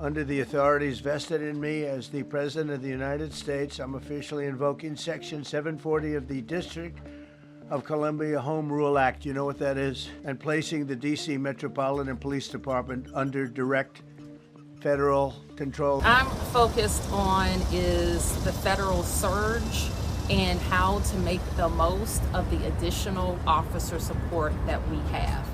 Under the authorities vested in me as the President of the United States, I'm officially invoking Section 740 of the District of Columbia Home Rule Act, you know what that is, and placing the D.C. Metropolitan Police Department under direct federal control. I'm focused on is the federal surge and how to make the most of the additional officer support that we have.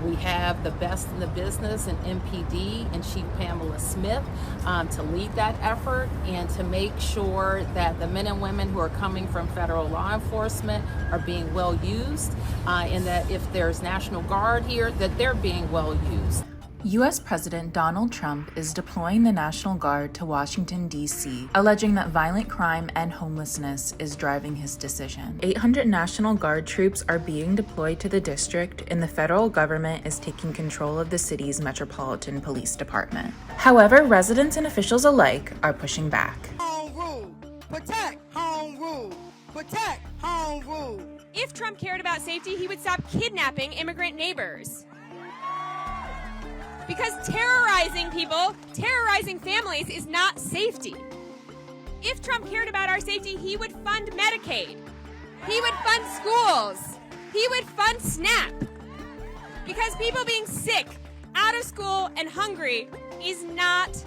We have the best in the business in MPD and Chief Pamela Smith to lead that effort and to make sure that the men and women who are coming from federal law enforcement are being well used, and that if there's National Guard here, that they're being well used. U.S. President Donald Trump is deploying the National Guard to Washington, D.C., alleging that violent crime and homelessness is driving his decision. 800 National Guard troops are being deployed to the district, and the federal government is taking control of the city's Metropolitan Police Department. However, residents and officials alike are pushing back. Home rule. Protect home rule. Protect home rule. If Trump cared about safety, he would stop kidnapping immigrant neighbors. Because terrorizing people, terrorizing families is not safety. If Trump cared about our safety, he would fund Medicaid. He would fund schools. He would fund SNAP. Because people being sick, out of school, and hungry is not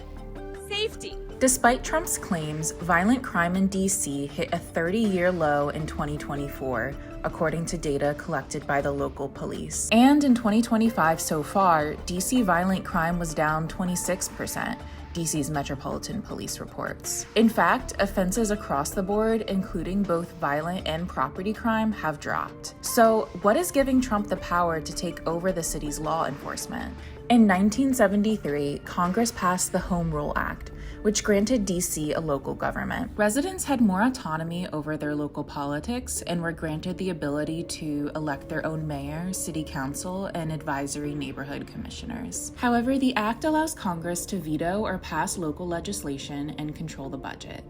safety. Despite Trump's claims, violent crime in D.C. hit a 30-year low in 2024, according to data collected by the local police. And in 2025 so far, D.C. violent crime was down 26%, D.C.'s Metropolitan Police reports. In fact, offenses across the board, including both violent and property crime, have dropped. So, what is giving Trump the power to take over the city's law enforcement? In 1973, Congress passed the Home Rule Act, which granted D.C. a local government. Residents had more autonomy over their local politics and were granted the ability to elect their own mayor, city council, and advisory neighborhood commissioners. However, the act allows Congress to veto or pass local legislation and control the budget.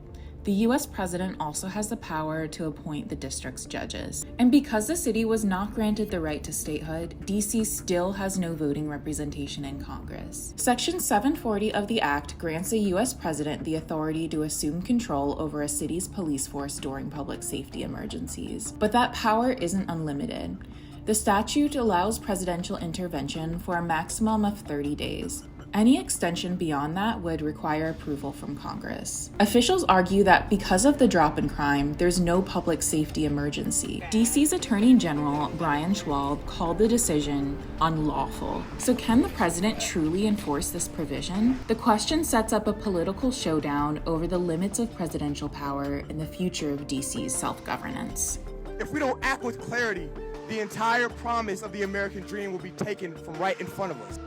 The U.S. president also has the power to appoint the district's judges. And because the city was not granted the right to statehood, D.C. still has no voting representation in Congress. Section 740 of the Act grants the U.S. president the authority to assume control over a city's police force during public safety emergencies. But that power isn't unlimited. The statute allows presidential intervention for a maximum of 30 days. Any extension beyond that would require approval from Congress. Officials argue that because of the drop in crime, there's no public safety emergency. DC's Attorney General Brian Schwab called the decision unlawful. So can the president truly enforce this provision? The question sets up a political showdown over the limits of presidential power and the future of DC's self-governance. If we don't act with clarity, the entire promise of the American dream will be taken from right in front of us.